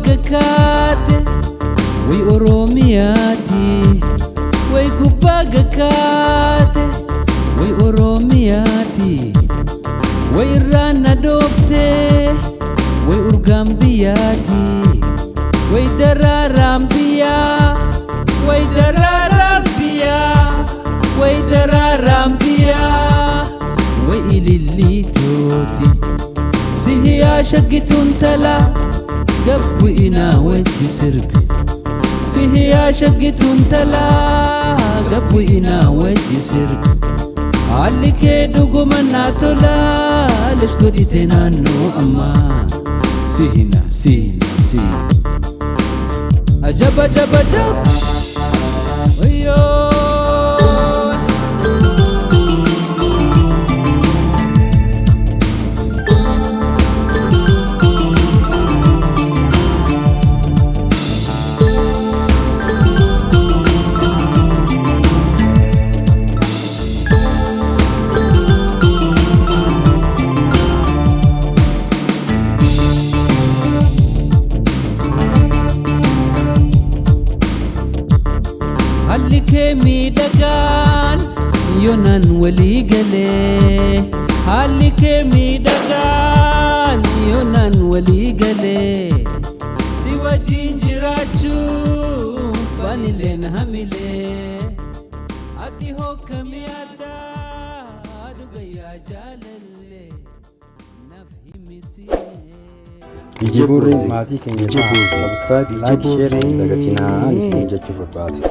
gakate way oromiyati way gubba gakate way oromiyati way rana dofte way urgambiyati way dararambiya way dararambiya way dararambiya way ililitoti sihiya shagitun tala gabu ina wajhi sirbi sihiya shagitun tala gabu ina wajhi sirbi alike dugumana tola lishkodite nanu amma sihina sihina sihina ajaba jaba jab oyo halike midagan yonan wali gale halike midagan yonan wali gale siwa jinjirachu fanilen hamile ati hokamiyada adugaya jalale nafhimisi Ijiburri maatii keenya subscribe like share dagatinaa isin jechuuf barbaada.